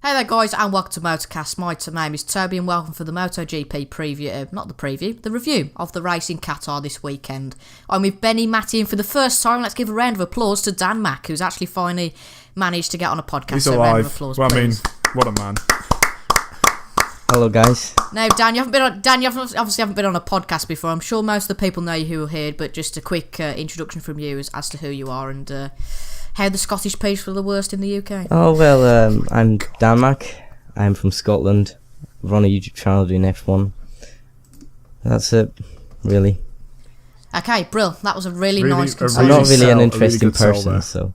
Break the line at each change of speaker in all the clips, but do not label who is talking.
Hey there guys, and welcome to Motorcast. My name is Toby and welcome for the MotoGP preview, the review of the race in Qatar this weekend. I'm with Beni, Matty, and for the first time, let's give a round of applause to Dan Mack, who's actually finally managed to get on a podcast.
He's
so
alive.
round of applause,
well,
please.
I mean, what a man.
Hello guys.
Now, Dan, you obviously haven't been on a podcast before. I'm sure most of the people know you who are here, but just a quick introduction from you as to who you are and how the Scottish people are the worst in the UK.
Oh well, I'm Dan Mack. I'm from Scotland. I run a YouTube channel doing F1. That's it, really.
Okay, Brill. That was a really nice concern.
I'm not really an interesting
really
person, so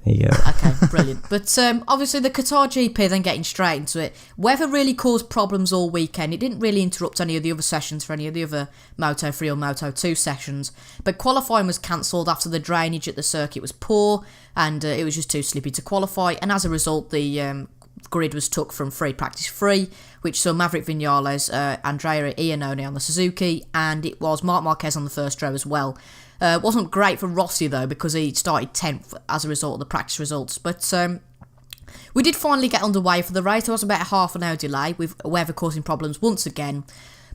there you go.
Okay, brilliant. But obviously the Qatar GP, then getting straight into it, weather really caused problems all weekend. It didn't really interrupt any of the other sessions for any of the other Moto3 or Moto2 sessions. But qualifying was cancelled after the drainage at the circuit was poor and it was just too slippy to qualify. And as a result, the grid was took from free practice free, which saw Maverick, Viñales, Andrea, Iannone on the Suzuki, and it was Marc Marquez on the first row as well. Wasn't great for Rossi though, because he started 10th as a result of the practice results. But we did finally get underway for the race. There was about a half an hour delay with weather causing problems once again.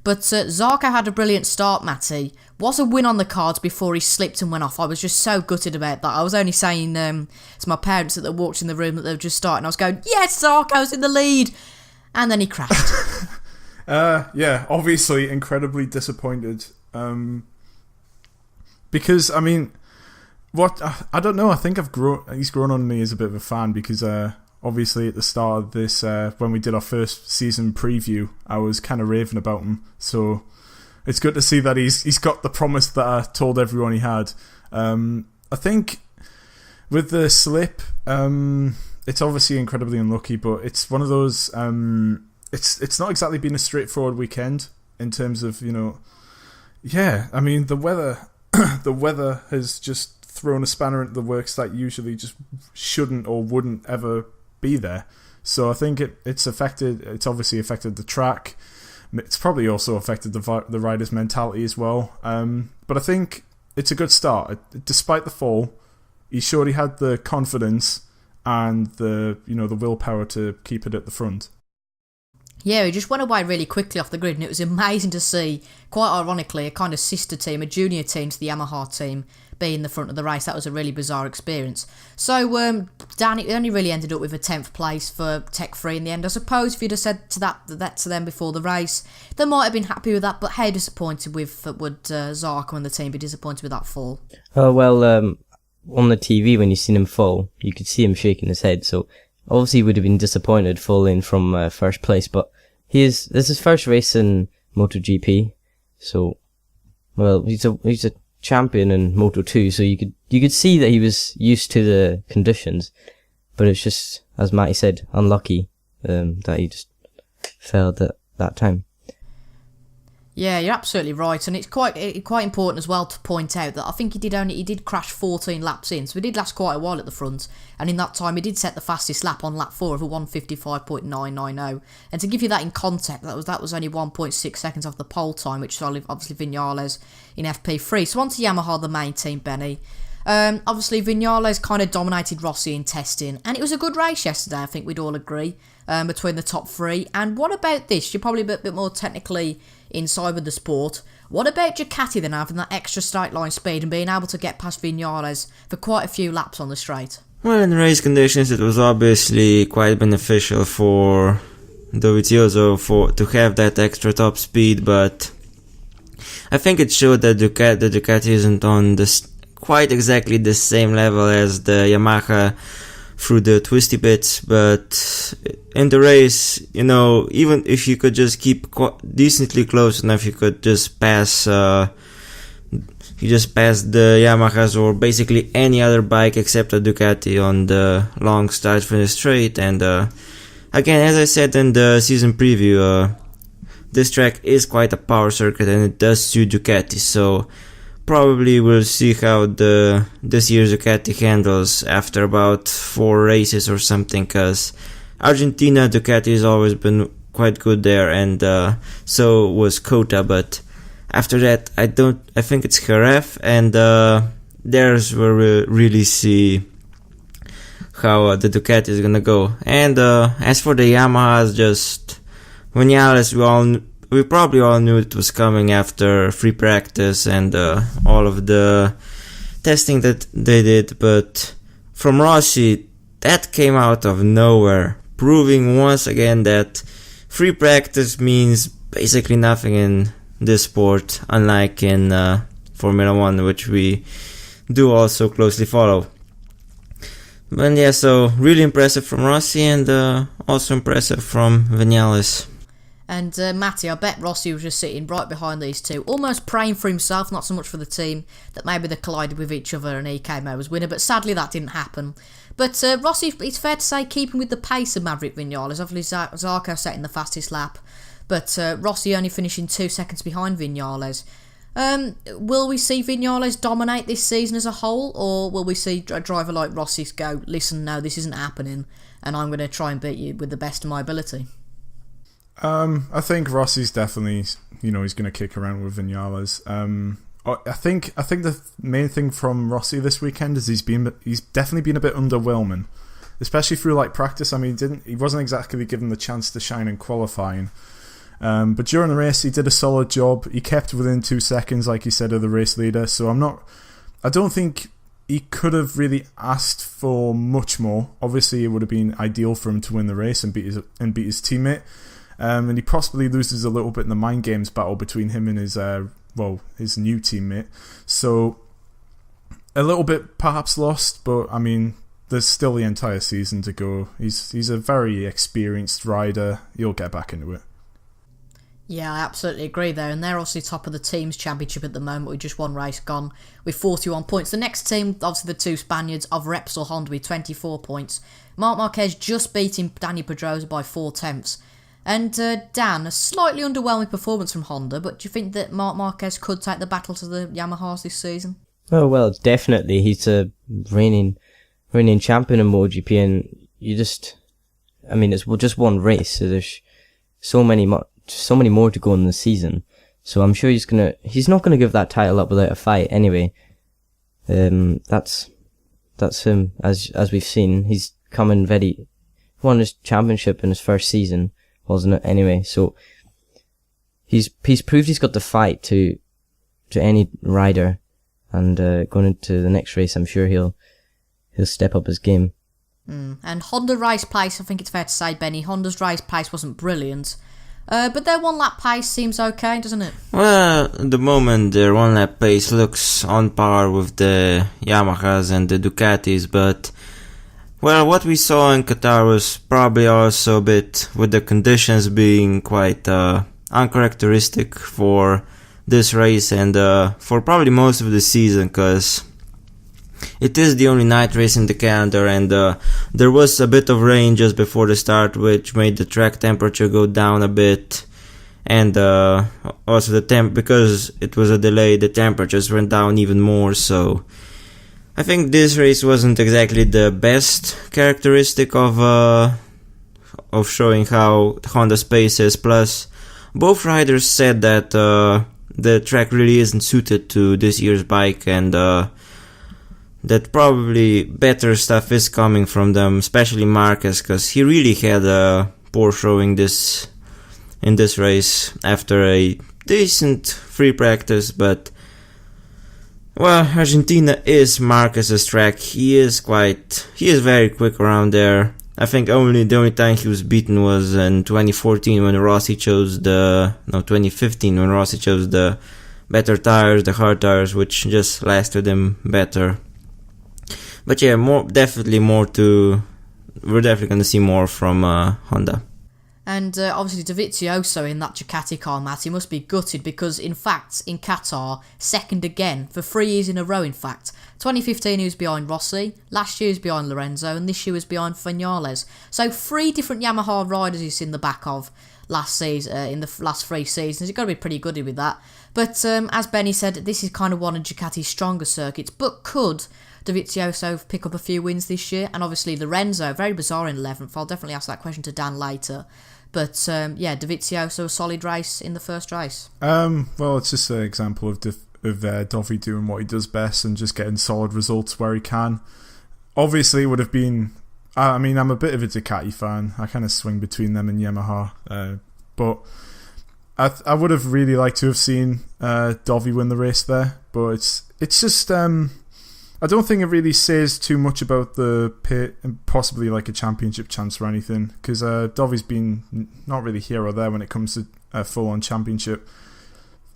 But Zarco had a brilliant start, Matty. Was a win on the cards before he slipped and went off. I was just so gutted about that. I was only saying to my parents that they walked in the room that they were just starting. I was going, yes, Zarco's in the lead. And then he crashed.
Yeah, obviously incredibly disappointed. Because, I mean, I don't know, I think he's grown on me as a bit of a fan because obviously at the start of this, when we did our first season preview, I was kind of raving about him. So it's good to see that he's got the promise that I told everyone he had. I think with the slip, it's obviously incredibly unlucky, but it's one of those, it's not exactly been a straightforward weekend in terms of, yeah, I mean, the weather has just thrown a spanner into the works that usually just shouldn't or wouldn't ever be there. So I think it's obviously affected the track. It's probably also affected the rider's mentality as well. But I think it's a good start. Despite the fall, he showed he had the confidence and the willpower to keep it at the front.
Yeah, he just went away really quickly off the grid, and it was amazing to see, quite ironically, a kind of sister team, a junior team to the Yamaha team, be in the front of the race. That was a really bizarre experience. So, Dan, it only really ended up with a 10th place for Tech 3 in the end. I suppose if you'd have said that to them before the race, they might have been happy with that, but how disappointed would Zarco and the team be disappointed with that fall?
Oh well, on the TV when you seen him fall, you could see him shaking his head, so obviously he would have been disappointed falling from first place, but this is his first race in MotoGP, so well he's a champion in Moto2, so you could see that he was used to the conditions, but it's just, as Matty said, unlucky that he just failed at that time.
Yeah, you're absolutely right, and it's quite important as well to point out that I think he did crash 14 laps in, so he did last quite a while at the front, and in that time he did set the fastest lap on lap 4 of a 1:55.990, and to give you that in context, that was only 1.6 seconds off the pole time, which is obviously Viñales in FP3. So on to Yamaha, the main team, Beni. Obviously Viñales kind of dominated Rossi in testing, and it was a good race yesterday, I think we'd all agree, between the top three. And what about this? You're probably a bit more technically inside with the sport. What about Ducati then having that extra straight line speed and being able to get past Viñales for quite a few laps on the straight?
Well, in race conditions it was obviously quite beneficial for Dovizioso to have that extra top speed, but I think it showed that the Ducati isn't on quite exactly the same level as the Yamaha through the twisty bits, but in the race, even if you could just keep decently close enough, you could just pass the Yamahas or basically any other bike except a Ducati on the long start finish straight. And again, as I said in the season preview, this track is quite a power circuit and it does suit Ducati, so probably we'll see how this year's Ducati handles after about 4 races or something, because Argentina Ducati has always been quite good there, and so was Kota, but after that I think it's Jerez, and there's where we really see how the Ducati is gonna go. And as for the Yamahas, just Viñales, we probably all knew it was coming after free practice and all of the testing that they did, but from Rossi, that came out of nowhere, proving once again that free practice means basically nothing in this sport, unlike in Formula 1, which we do also closely follow. But yeah, so really impressive from Rossi and also impressive from Viñales.
And Matty, I bet Rossi was just sitting right behind these two, almost praying for himself, not so much for the team, that maybe they collided with each other and he came out as winner, but sadly that didn't happen. But Rossi, it's fair to say, keeping with the pace of Maverick Viñales, obviously Zarco setting the fastest lap, but Rossi only finishing 2 seconds behind Viñales. Will we see Viñales dominate this season as a whole, or will we see a driver like Rossi go, listen, no, this isn't happening, and I'm going to try and beat you with the best of my ability?
I think Rossi's definitely, he's going to kick around with Viñales. I think the main thing from Rossi this weekend is he's definitely been a bit underwhelming, especially through practice. I mean, he wasn't exactly given the chance to shine in qualifying, but during the race he did a solid job. He kept within 2 seconds, like you said, of the race leader. So I don't think he could have really asked for much more. Obviously, it would have been ideal for him to win the race and beat his teammate. And he possibly loses a little bit in the mind games battle between him and his new teammate. So a little bit perhaps lost, but I mean, there's still the entire season to go. He's a very experienced rider. He'll get back into it.
Yeah, I absolutely agree there. And they're obviously top of the team's championship at the moment with just one race gone with 41 points. The next team, obviously the two Spaniards of Repsol Honda with 24 points. Marc Marquez just beating Daniel Pedrosa by 4/10. And Dan, a slightly underwhelming performance from Honda, but do you think that Marc Marquez could take the battle to the Yamahas this season?
Oh, well, definitely. He's a reigning champion in MotoGP, and it's just one race, so there's so many more to go in the season. So I'm sure he's not gonna give that title up without a fight anyway. That's him, as we've seen. He's won his championship in his first season, wasn't it? Anyway, so he's proved he's got the fight to any rider, and going into the next race, I'm sure he'll step up his game.
And Honda race pace, I think it's fair to say, Benny, Honda's race pace wasn't brilliant, but their one lap pace seems okay, doesn't it?
Well, at the moment their one lap pace looks on par with the Yamahas and the Ducatis, but well, what we saw in Qatar was probably also a bit with the conditions being quite uncharacteristic for this race and for probably most of the season, because it is the only night race in the calendar, and there was a bit of rain just before the start, which made the track temperature go down a bit, and also because it was a delay, the temperatures went down even more. So I think this race wasn't exactly the best characteristic of showing how Honda's pace is. Plus, both riders said that the track really isn't suited to this year's bike, and that probably better stuff is coming from them, especially Marquez, because he really had a poor showing in this race after a decent free practice. But well, Argentina is Marquez's track. He is very quick around there. I think the only time he was beaten was in 2015 when Rossi chose the better tires, the hard tires, which just lasted him better. But yeah, we're definitely going to see more from Honda.
And obviously Dovizioso in that Ducati car, Matty, must be gutted because, in fact, in Qatar, second again for 3 years in a row, in fact. 2015 he was behind Rossi, last year he was behind Lorenzo, and this year was behind Viñales. So 3 different Yamaha riders he's in the back of last season, in the last 3 seasons. He's got to be pretty goody with that. But as Benny said, this is kind of one of Ducati's stronger circuits, but could Dovizioso pick up a few wins this year? And obviously Lorenzo, very bizarre in 11th. I'll definitely ask that question to Dan later. But Dovizioso, a solid race in the first race.
Well, it's just an example of Dovi doing what he does best and just getting solid results where he can. Obviously, it would have been I mean, I'm a bit of a Ducati fan. I kind of swing between them and Yamaha. But I would have really liked to have seen Dovi win the race there. But it's just... I don't think it really says too much about the pit and possibly like a championship chance or anything. Because Dovi's been not really here or there when it comes to a full-on championship.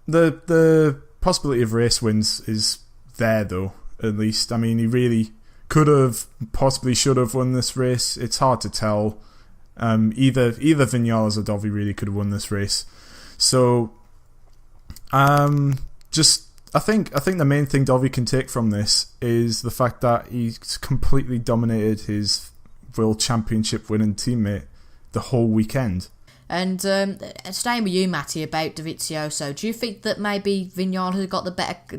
The possibility of race wins is there, though, at least. I mean, he really... could have, possibly should have won this race. It's hard to tell. Either Viñales or Dovi really could have won this race. So, I think the main thing Dovi can take from this is the fact that he's completely dominated his World Championship winning teammate the whole weekend.
And staying with you, Matty, about Dovizioso, do you think that maybe Viñales got the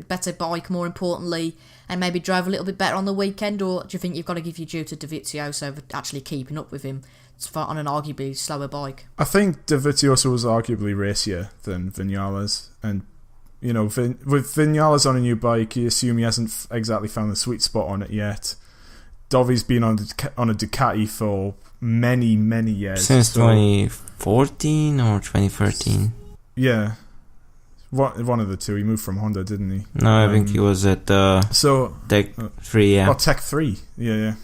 better bike, more importantly, and maybe drove a little bit better on the weekend, or do you think you've got to give your due to Dovizioso for actually keeping up with him on an arguably slower bike?
I think Dovizioso was arguably racier than Viñales, and you know, with Viñales on a new bike, you assume he hasn't exactly found the sweet spot on it yet. Dovi's been on a Ducati for many years.
Since 2014 or 2013.
Yeah. One of the two. He moved from Honda, didn't he?
No, I think he was at Tech 3, yeah.
Oh, Tech 3. Yeah.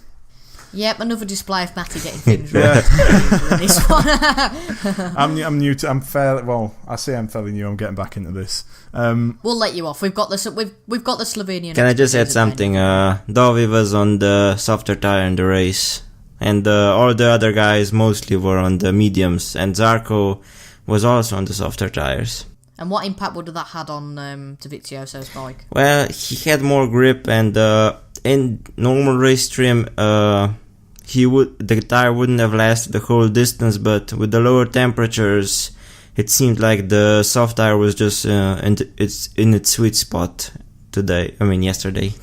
Yep, another display of Matty getting things right. In this one.
I'm new to... I'm fairly new. I'm getting back into this.
We'll let you off. We've got the Slovenian...
Can I just add something? Dovi was on the softer tire in the race. And all the other guys mostly were on the mediums. And Zarco was also on the softer tires.
And what impact would that had on Dovizioso's bike?
Well, he had more grip, and in normal race trim, the tire wouldn't have lasted the whole distance. But with the lower temperatures, it seemed like the soft tire was just in its sweet spot yesterday.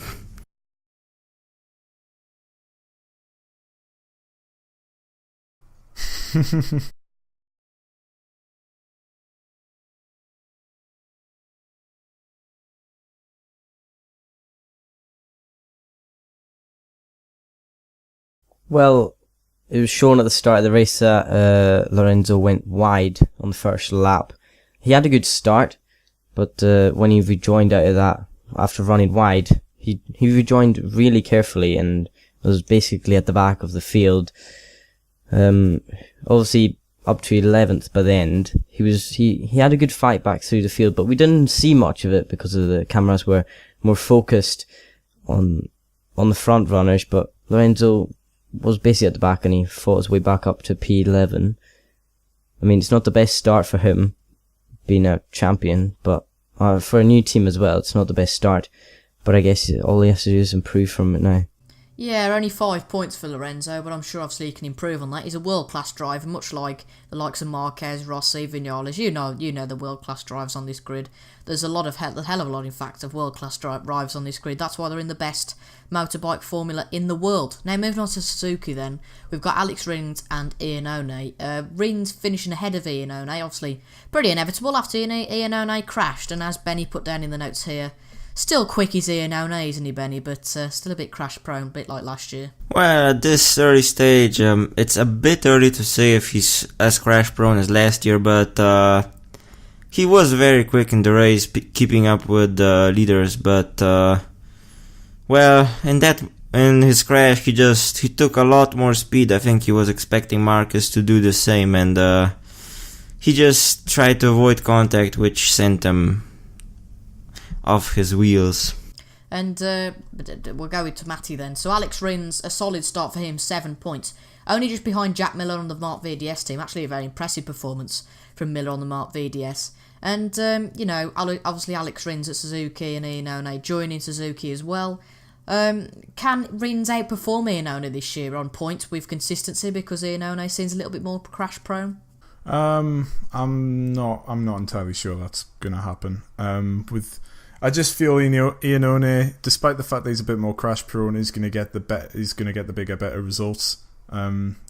Well, it was shown at the start of the race that Lorenzo went wide on the first lap. He had a good start, but when he rejoined out of that, after running wide, he rejoined really carefully and was basically at the back of the field. Obviously up to 11th by the end. He had a good fight back through the field, but we didn't see much of it because of the cameras were more focused on the front runners, but Lorenzo was basically at the back and he fought his way back up to P11. I mean, it's not the best start for him being a champion, but for a new team as well, it's not the best start. But I guess all he has to do is improve from it now.
Yeah, only 5 points for Lorenzo, but I'm sure obviously he can improve on that. He's a world-class driver, much like the likes of Marquez, Rossi, Viñales. You know the world-class drivers on this grid. There's a hell of a lot, in fact, of world-class drivers on this grid. That's why they're in the best motorbike formula in the world. Now, moving on to Suzuki then, we've got Alex Rins and Iannone. Rins finishing ahead of Iannone, obviously pretty inevitable after Iannone crashed, and as Benny put down in the notes here, still quick as Iannone, isn't he, Benny? But still a bit crash-prone, a bit like last year.
Well, at this early stage, it's a bit early to say if he's as crash-prone as last year, but he was very quick in the race, keeping up with the leaders. But in his crash, he took a lot more speed. I think he was expecting Marquez to do the same, and he just tried to avoid contact, which sent him off his wheels.
And we'll go to Matty then. So Alex Rins, a solid start for him, 7 points. Only just behind Jack Miller on the Mark VDS team. Actually a very impressive performance from Miller on the Mark VDS. And, obviously Alex Rins at Suzuki and Iannone joining Suzuki as well. Can Rins outperform Iannone this year on points with consistency, because Iannone seems a little bit more crash prone?
I'm not entirely sure that's going to happen. I just feel Iannone, despite the fact that he's a bit more crash prone, is going to get the bigger, better results.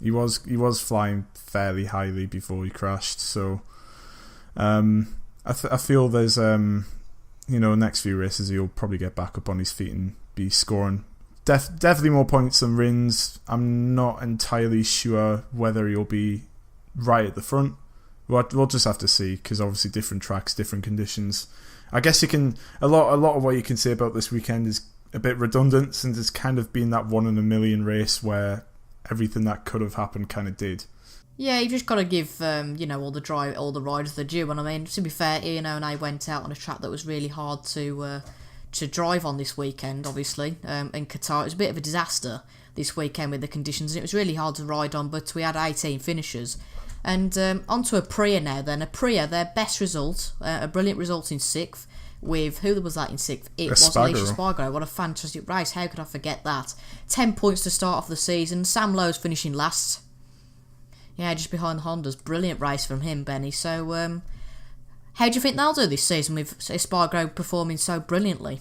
He was flying fairly highly before he crashed, so I feel there's next few races he'll probably get back up on his feet and be scoring definitely more points than Rins. I'm not entirely sure whether he'll be right at the front. We'll just have to see, because obviously different tracks, different conditions. I guess you can a lot of what you can say about this weekend is a bit redundant, since it's kind of been that 1 in a million race where everything that could have happened kind of did.
Yeah, you just got to give all the riders the due. And I mean, to be fair, and I went out on a track that was really hard to drive on this weekend. Obviously, in Qatar, it was a bit of a disaster this weekend with the conditions, and it was really hard to ride on. But we had 18 finishers, and onto Aprilia now. Then Aprilia, their best result, a brilliant result in 6th. With who was that in 6th? It was Alicia Spargo. What a fantastic race! How could I forget that? 10 points to start off the season. Sam Lowe's finishing last. Yeah, just behind the Hondas. Brilliant race from him, Benny. So, how do you think they'll do this season with Espargaro performing so brilliantly?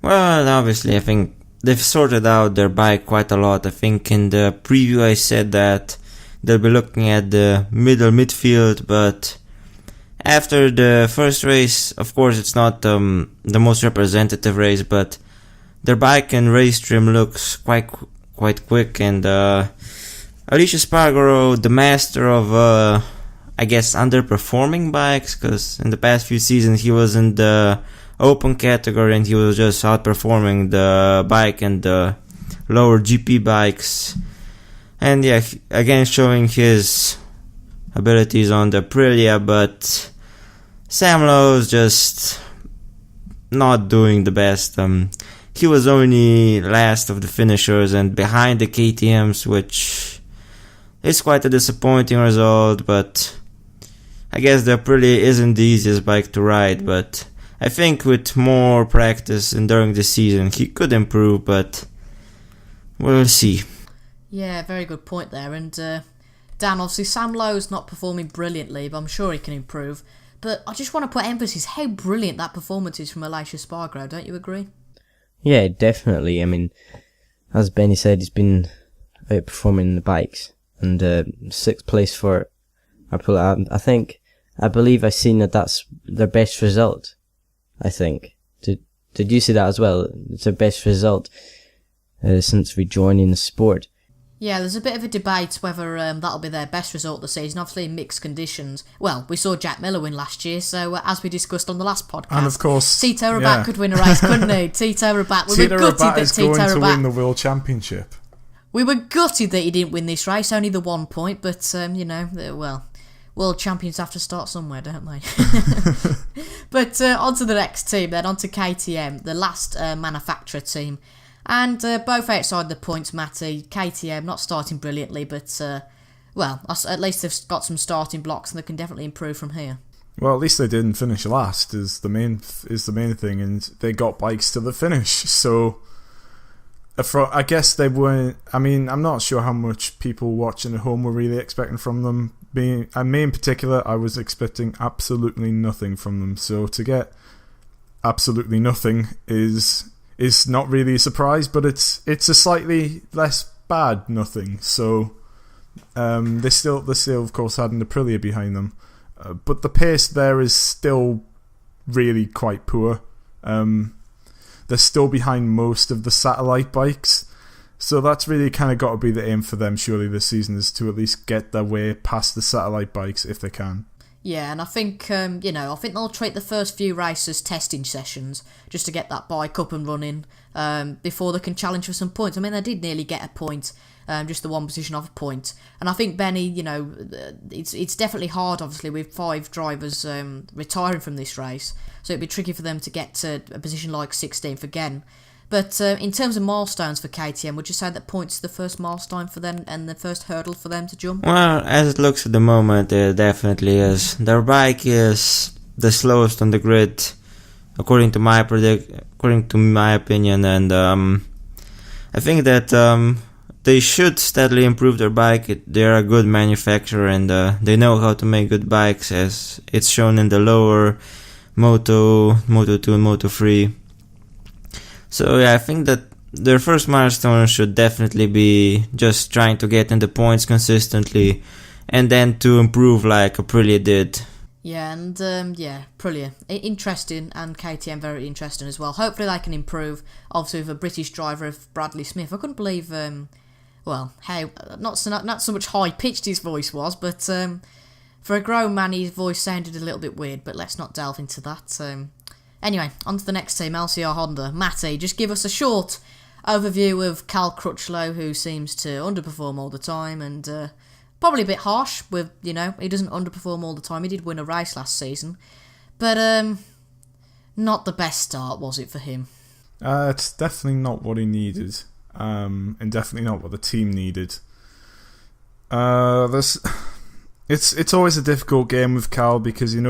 Well, obviously, I think they've sorted out their bike quite a lot. I think in the preview I said that they'll be looking at the midfield, but after the first race, of course, it's not the most representative race, but their bike and race trim looks quite quick, and Alicia Spargaro, the master of, I guess, underperforming bikes, because in the past few seasons he was in the open category and he was just outperforming the bike and the lower GP bikes. And yeah, again showing his abilities on the Aprilia, but Sam Lowe's just not doing the best. He was only last of the finishers and behind the KTMs, which it's quite a disappointing result, but I guess the Aprilia isn't the easiest bike to ride, but I think with more practice and during the season he could improve, but we'll see.
Yeah, very good point there. And Dan, obviously Sam Lowe's not performing brilliantly, but I'm sure he can improve. But I just want to put emphasis how brilliant that performance is from Alicia Spargaro, don't you agree?
Yeah, definitely. I mean, as Benny said, he's been outperforming the bikes. And 6th place for Aprilia. I believe I've seen that's their best result. I think. Did you see that as well? It's their best result since rejoining the sport.
Yeah, there's a bit of a debate whether that'll be their best result of the season. Obviously, in mixed conditions. Well, we saw Jack Miller win last year, so as we discussed on the last podcast,
and of course,
Tito Rabat could win a race, couldn't he? Tito Rabat. We were gutted that Tito
Rabat is going to win
Rabat.
the World Championship.
We were gutted that he didn't win this race, only the 1 point, but, world champions have to start somewhere, don't they? But on to the next team then, on to KTM, the last manufacturer team. And both outside the points, Matty. KTM not starting brilliantly, but, at least they've got some starting blocks and they can definitely improve from here.
Well, at least they didn't finish last, is the main thing, and they got bikes to the finish, so I guess they weren't. I mean, I'm not sure how much people watching at home were really expecting from them. Me in particular, I was expecting absolutely nothing from them. So to get absolutely nothing is not really a surprise, but it's a slightly less bad nothing. So they still of course had an Aprilia behind them, but the pace there is still really quite poor. They're still behind most of the satellite bikes. So that's really kind of got to be the aim for them, surely, this season, is to at least get their way past the satellite bikes if they can.
Yeah, and I think, I think they'll treat the first few races testing sessions just to get that bike up and running before they can challenge for some points. I mean, they did nearly get a point, just the one position off a point. And I think, Benny, it's definitely hard, obviously, with 5 drivers retiring from this race. So it'd be tricky for them to get to a position like 16th again. But in terms of milestones for KTM, would you say that points is the first milestone for them and the first hurdle for them to jump?
Well, as it looks at the moment, it definitely is. Their bike is the slowest on the grid, according to my opinion, and I think that they should steadily improve their bike. They're a good manufacturer, and they know how to make good bikes, as it's shown in the lower Moto 2 and Moto 3. So yeah, I think that their first milestone should definitely be just trying to get in the points consistently, and then to improve like Aprilia did.
Yeah, and brilliant. Interesting, and KTM very interesting as well. Hopefully they can improve, obviously, with a British driver of Bradley Smith. I couldn't believe, how, not so much high-pitched his voice was, but for a grown man, his voice sounded a little bit weird, but let's not delve into that. Anyway, on to the next team, LCR Honda. Matty, just give us a short overview of Cal Crutchlow, who seems to underperform all the time, and probably a bit harsh with, he doesn't underperform all the time. He did win a race last season, but not the best start, was it, for him?
It's definitely not what he needed, and definitely not what the team needed. It's always a difficult game with Cal because you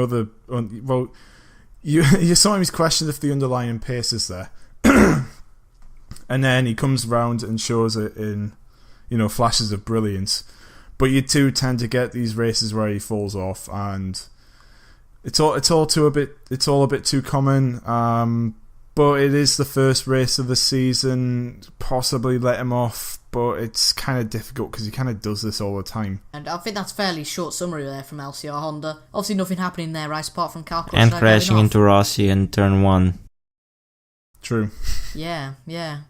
sometimes question if the underlying pace is there, and then he comes around and shows it in flashes of brilliance. But you do tend to get these races where he falls off, and it's all a bit too common. But it is the first race of the season. Possibly let him off, but it's kind of difficult because he kind of does this all the time.
And I think that's a fairly short summary there from LCR Honda. Obviously, nothing happening in their race apart from Cal Crutchlow
and crashing into Rossi in turn 1.
True.
Yeah.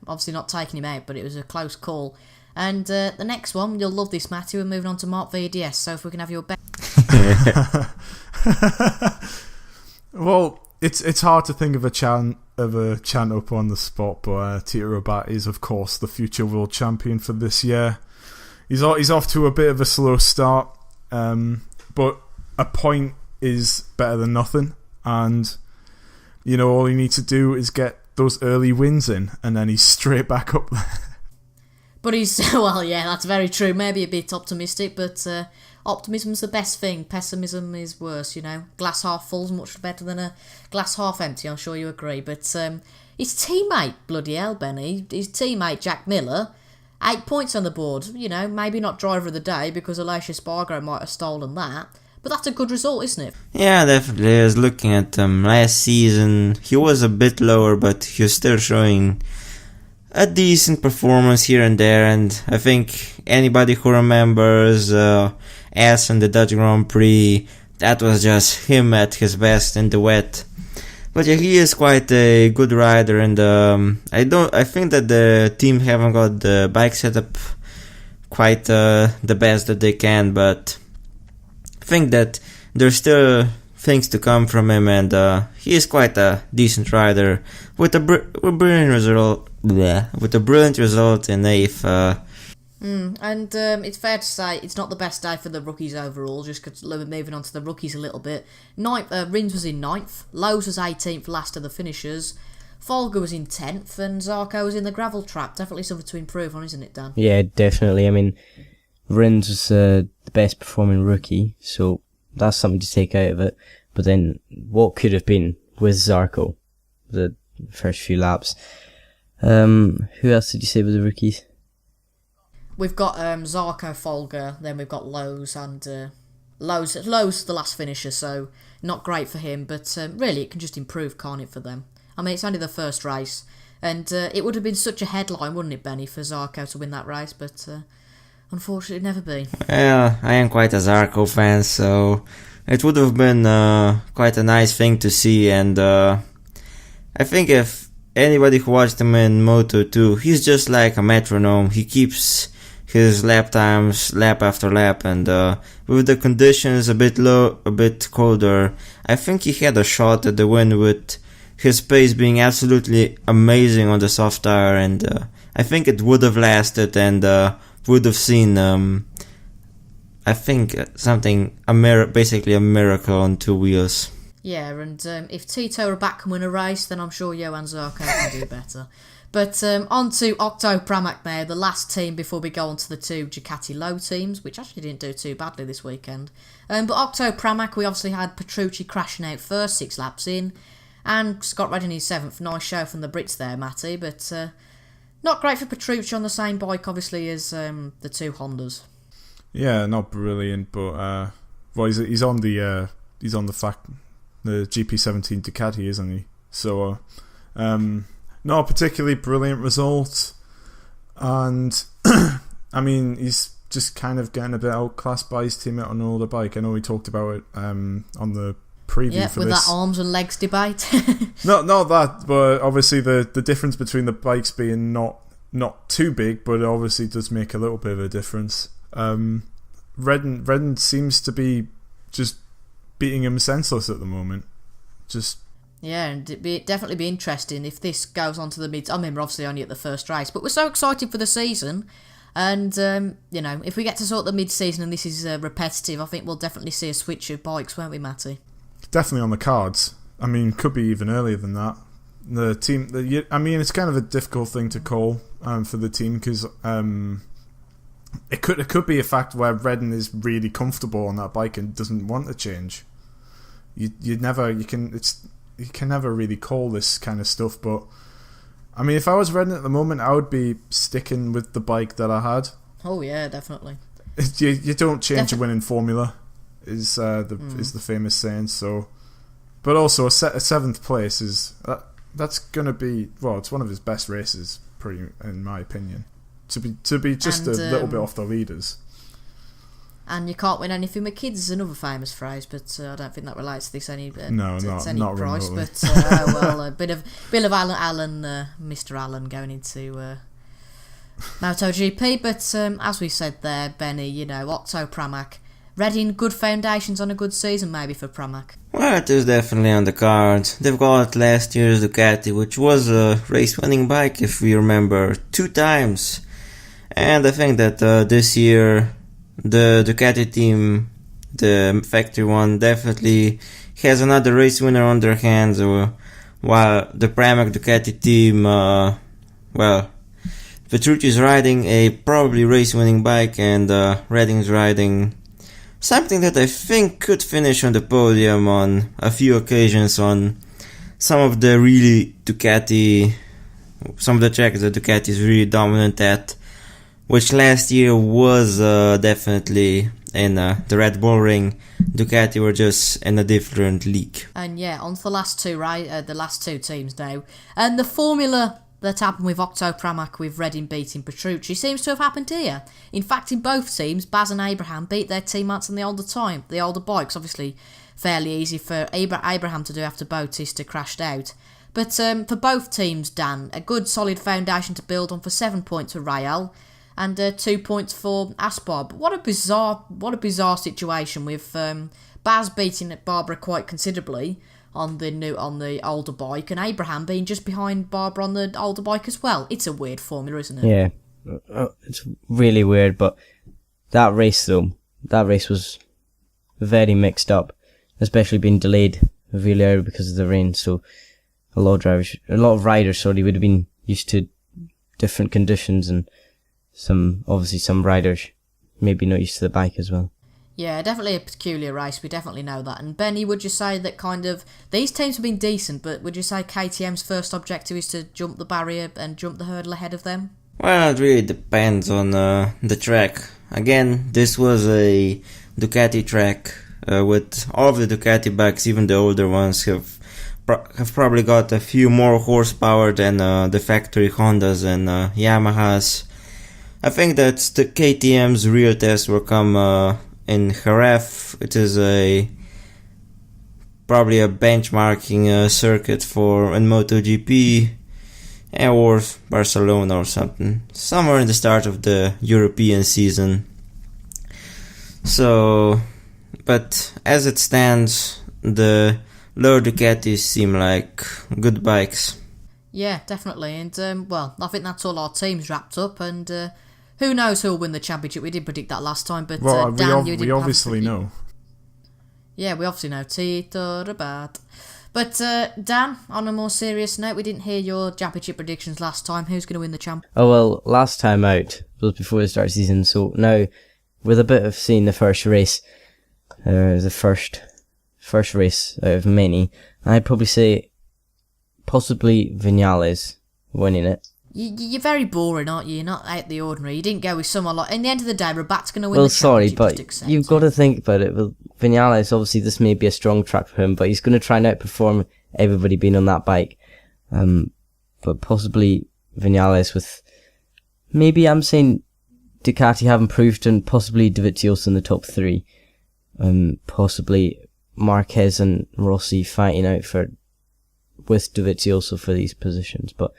Obviously not taking him out, but it was a close call. And the next one, you'll love this, Matty. We're moving on to Mark VDS. So if we can have your bet.
Well, it's hard to think of a chant up on the spot, but Tito Rabat is, of course, the future world champion for this year. He's off to a bit of a slow start, but a point is better than nothing, and all he needs to do is get those early wins in, and then he's straight back up there.
But he's, that's very true. Maybe a bit optimistic, but optimism's the best thing. Pessimism is worse, Glass half full is much better than a glass half empty, I'm sure you agree. But his teammate, bloody hell, Benny, his teammate Jack Miller, 8 points on the board. Maybe not driver of the day because Alessio Spargo might have stolen that. But that's a good result, isn't it?
Yeah, definitely. I was looking at last season. He was a bit lower, but he was still showing a decent performance here and there, and I think anybody who remembers S in the Dutch Grand Prix, that was just him at his best in the wet. But yeah, he is quite a good rider, and I think that the team haven't got the bike setup quite the best that they can, but I think that there's still things to come from him, and he is quite a decent rider with a brilliant result. With a brilliant result in 8th.
And it's fair to say it's not the best day for the rookies overall, just because moving on to the rookies a little bit. Rins was in 9th, Lowe's was 18th, last of the finishers, Folger was in 10th, and Zarco was in the gravel trap. Definitely something to improve on, isn't it, Dan?
Yeah, definitely. I mean, Rins was the best performing rookie, so that's something to take out of it. But then, what could have been with Zarco, the first few laps? Who else did you say were the rookies?
We've got Zarco, Folger, then we've got Lowe's, and Lowe's the last finisher, so not great for him, but really it can just improve, can't it, for them? I mean, it's only the first race, and it would have been such a headline, wouldn't it, Benny, for Zarco to win that race, but unfortunately never be.
Yeah, I am quite a Zarco fan, so it would have been quite a nice thing to see, and I think if anybody who watched him in Moto2, he's just like a metronome. He keeps his lap times lap after lap, and with the conditions a bit low, a bit colder, I think he had a shot at the win with his pace being absolutely amazing on the soft tire, and I think it would have lasted and would have seen I think something, basically a miracle on 2 wheels.
Yeah, and if Tito Rabat can win a race, then I'm sure Johan Zarco can do better. But on to Octo Pramac now, the last team before we go on to the 2 Ducati Low teams, which actually didn't do too badly this weekend. But Octo Pramac, we obviously had Petrucci crashing out first, 6 laps in, and Scott Redding in 7th. Nice show from the Brits there, Matty, but not great for Petrucci on the same bike, obviously, as the 2 Hondas.
Yeah, not brilliant, but he's on the GP17 Ducati, isn't he? So, not a particularly brilliant result, and I mean he's just kind of getting a bit outclassed by his teammate on an older bike. I know we talked about it on the preview for
with
this.
that arms and legs debate.
Not that, but obviously the difference between the bikes being not too big, but it obviously does make a little bit of a difference. Redden seems to be just beating him senseless at the moment.
Yeah, and it'd definitely be interesting if this goes on to the mid. I mean, we're obviously only at the first race, but we're so excited for the season. And, if we get to sort the mid-season and this is repetitive, I think we'll definitely see a switch of bikes, won't we, Matty?
Definitely on the cards. I mean, could be even earlier than that. The team, it's kind of a difficult thing to call for the team because it could be a fact where Redden is really comfortable on that bike and doesn't want to change. You can never really call this kind of stuff, but I mean, if I was Redden at the moment, I would be sticking with the bike that I had.
Oh yeah, definitely.
You don't change a winning formula, is the famous saying. So, but also a seventh place that's going to be, well, it's one of his best races, in my opinion. To be just a little bit off the leaders.
And you can't win anything with kids is another famous phrase, but I don't think that relates to this any price.
Not remotely.
But a bit of Mr. Allen going into MotoGP. But as we said there, Benny, Otto Pramac, Reading, good foundations on a good season maybe for Pramac.
Well, it is definitely on the cards. They've got last year's Ducati, which was a race-winning bike, if we remember, 2 times. And I think that this year, the Ducati team, the factory one, definitely has another race winner on their hands, while the Pramac Ducati team, Petrucci's riding a probably race-winning bike, and Redding's riding something that I think could finish on the podium on a few occasions on some of the tracks that Ducati is really dominant at, which last year was definitely in the Red Bull ring. Ducati were just in a different league.
And yeah, on to the last two teams now. And the formula that happened with Otto Pramac with Redding beating Petrucci seems to have happened here. In fact, in both teams, Baz and Abraham beat their teammates on the older bikes. Obviously, fairly easy for Abraham to do after Bautista crashed out. But for both teams, Dan, a good solid foundation to build on for 7 points for Rael and 2 points for Aspar. But what a bizarre situation with Baz beating Barbara quite considerably on the older bike, and Abraham being just behind Barbara on the older bike as well. It's a weird formula, isn't it?
Yeah, it's really weird. But that race was very mixed up, especially being delayed really early because of the rain. So a lot of riders would have been used to different conditions, and some riders maybe not used to the bike as well.
Yeah, definitely a peculiar race. We definitely know that. And Benny, would you say that kind of these teams have been decent, but would you say KTM's first objective is to jump the barrier and jump the hurdle ahead of them?
Well, it really depends on the track. Again, this was a Ducati track with all of the Ducati bikes, even the older ones, have probably got a few more horsepower than the factory Hondas and Yamahas. I think that the KTM's real test will come in Jerez. It is probably a benchmarking circuit in MotoGP, or Barcelona or something, somewhere in the start of the European season. So, but as it stands, the lower Ducatis seem like good bikes.
Yeah, definitely. And I think that's all our teams wrapped up. And who knows who'll win the championship? We did predict that last time, but Dan, you didn't.
We obviously know.
Yeah, we obviously know. Tito Rabat. But Dan, on a more serious note, we didn't hear your championship predictions last time. Who's going to win the champ?
Oh well, last time out was before the start of the season. So now, with a bit of seeing the first race, the first race out of many, I'd probably say possibly Viñales winning it.
You're very boring, aren't you? You're not out the ordinary. You didn't go with someone like... In the end of the day, Rabat's going to win the championship.
Well, sorry, but you've got to think about it. Well, Viñales, obviously, this may be a strong track for him, but he's going to try and outperform everybody being on that bike. But possibly Viñales with... Maybe I'm saying Ducati have improved, and possibly Dovizioso in the top 3. Possibly Marquez and Rossi fighting out with Dovizioso for these positions, but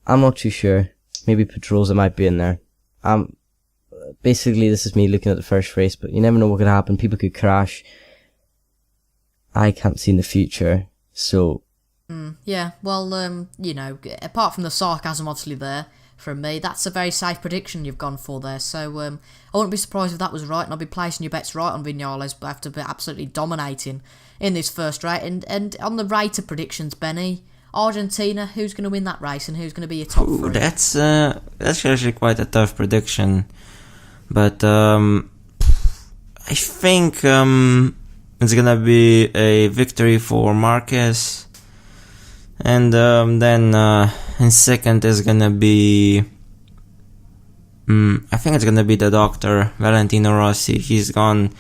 I'm not too sure. Maybe Pedrosa might be in there. Basically, this is me looking at the first race, but you never know what could happen. People could crash. I can't see in the future, so...
Yeah, well, apart from the sarcasm obviously there, from me, that's a very safe prediction you've gone for there, so I wouldn't be surprised if that was right, and I'll be placing your bets right on Viñales, but after absolutely dominating in this first race. And on the rater predictions, Benny, Argentina, who's going to win that race, and who's going to be your top 3?
That's actually quite a tough prediction, but I think it's going to be a victory for Marquez. And then in second is gonna be, I think it's gonna be the doctor, Valentino Rossi. He's gone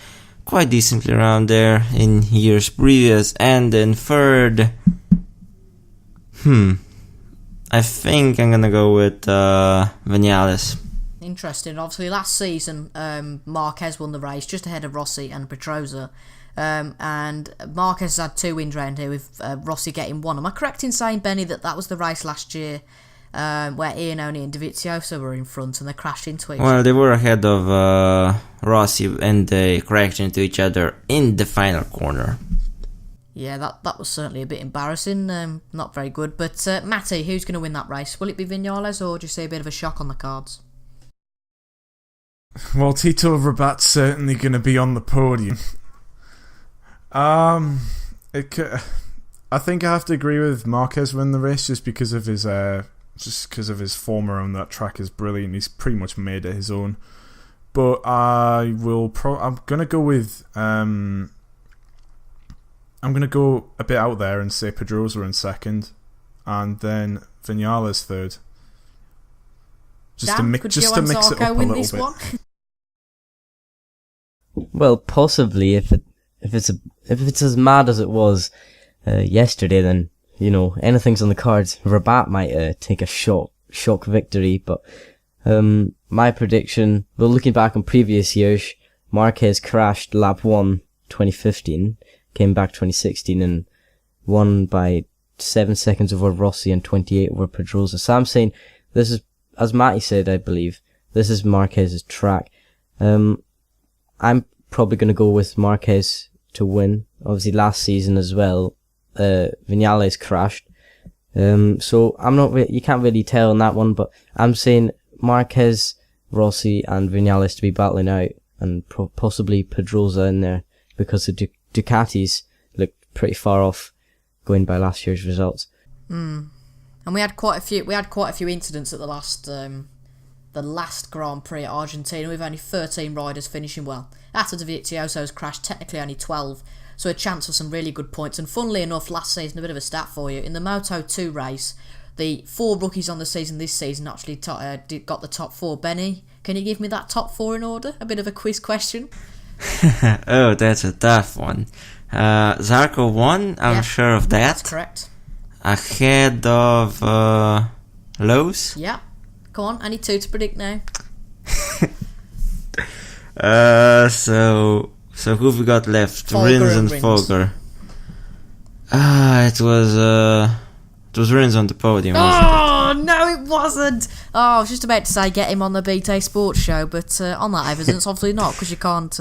quite decently around there in years previous. And in third, I think I'm gonna go with Viñales.
Interesting. Obviously, last season, Marquez won the race just ahead of Rossi and Pedrosa. And Marquez has had 2 wins round here with Rossi getting 1. Am I correct in saying, Benny, that was the race last year where Iannone and Dovizioso were in front and they crashed into each other?
Well, they were ahead of Rossi and they crashed into each other in the final corner.
Yeah, that was certainly a bit embarrassing. Not very good. But Matty, who's going to win that race? Will it be Viñales, or do you see a bit of a shock on the cards?
Well, Tito Rabat's certainly going to be on the podium. I think I have to agree with Marquez winning the race just because of his form around that track is brilliant. He's pretty much made it his own. But I'm gonna go with I'm gonna go a bit out there and say Pedrosa in second, and then Viñales third. Just to mix it up a little bit.
One?
Well, possibly if it's as mad as it was yesterday, then anything's on the cards. Rabat might take a shock victory, but my prediction, well, looking back on previous years, Marquez crashed lap 1 2015, came back 2016 and won by 7 seconds over Rossi and 28 over Pedrosa. So I'm saying this is, as Matty said, I believe, this is Marquez's track. I'm probably going to go with Marquez to win. Obviously last season as well, Viñales crashed. So I'm not you can't really tell on that one, but I'm saying Marquez, Rossi and Viñales to be battling out, and possibly Pedrosa in there because the Ducatis look pretty far off going by last year's results.
And we had quite a few incidents at the last Grand Prix at Argentina with only 13 riders finishing well. After Dovizioso's crash, technically only 12, so a chance for some really good points. And funnily enough, last season, a bit of a stat for you, in the Moto2 race, the 4 rookies on the season this season actually got the top 4. Benny, can you give me that top 4 in order? A bit of a quiz question.
Oh, that's a tough one. Zarco won, I'm sure of that.
That's correct.
Ahead of Lowe's?
Yeah. Come on, I need 2 to predict now.
So who have we got left?
Folger
Rins and
Rins.
Folger. It was Rins on the podium, wasn't it?
Oh, no, it wasn't. Oh, I was just about to say get him on the BT Sports Show, but on that evidence, obviously not, because you can't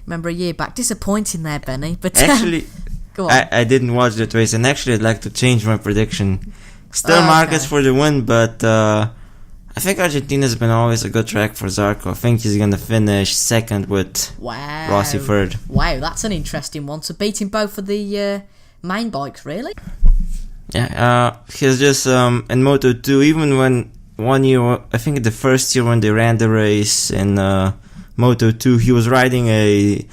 remember a year back. Disappointing there, Benny. But
actually,
go on.
I didn't watch that race, and actually I'd like to change my prediction. Still Marquez for the win, but I think Argentina's been always a good track for Zarco. I think he's going to finish second with Rossi third.
Wow, that's an interesting one. So beating both of the main bikes, really?
Yeah, he's just in Moto2, even when one year, I think the first year when they ran the race in Moto2, he was riding a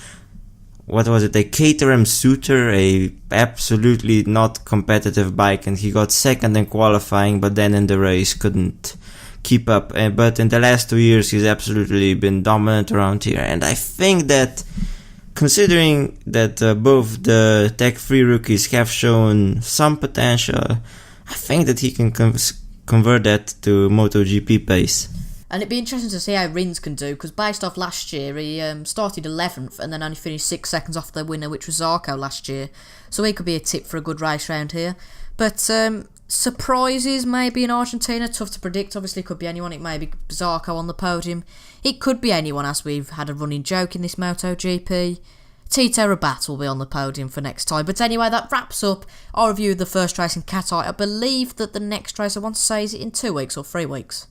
Caterham Suitor, a absolutely not competitive bike, and he got second in qualifying, but then in the race couldn't keep up. But in the last 2 years, he's absolutely been dominant around here, and I think that considering that both the tech-free rookies have shown some potential, I think that he can convert that to MotoGP pace.
And it'd be interesting to see how Rins can do, because based off last year, he started 11th and then only finished 6 seconds off the winner, which was Zarco last year. So he could be a tip for a good race round here. But surprises maybe in Argentina, tough to predict. Obviously, it could be anyone. It may be Zarco on the podium. It could be anyone, as we've had a running joke in this MotoGP. Tito Rabat will be on the podium for next time. But anyway, that wraps up our review of the first race in Qatar. I believe that the next race, I want to say, is it in 2 weeks or 3 weeks?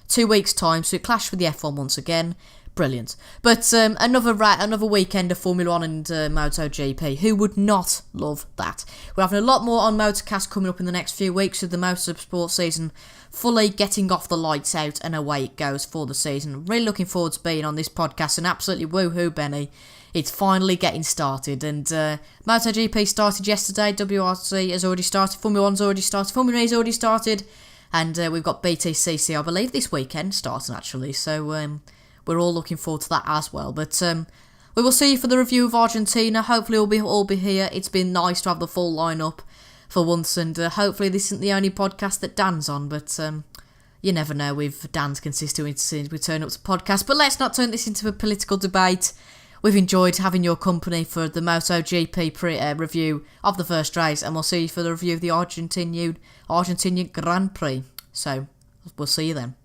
2 weeks' time, so it clashed with the F1 once again. Brilliant. But another weekend of Formula 1 and MotoGP. Who would not love that? We're having a lot more on Motorcast coming up in the next few weeks with the Motorsport season fully getting off the lights out, and away it goes for the season. Really looking forward to being on this podcast, and absolutely woohoo, Benny. It's finally getting started, and MotoGP started yesterday, WRC has already started, Formula 1's already started, Formula E's already started, and we've got BTCC, I believe, this weekend starting actually, so we're all looking forward to that as well. But we will see you for the review of Argentina. Hopefully we'll all be here. It's been nice to have the full lineup for once, and hopefully this isn't the only podcast that Dan's on, but you never know with Dan's consistency we turn up to podcast. But let's not turn this into a political debate. We've enjoyed having your company for the MotoGP review of the first race, and we'll see you for the review of the Argentinian Grand Prix. So we'll see you then.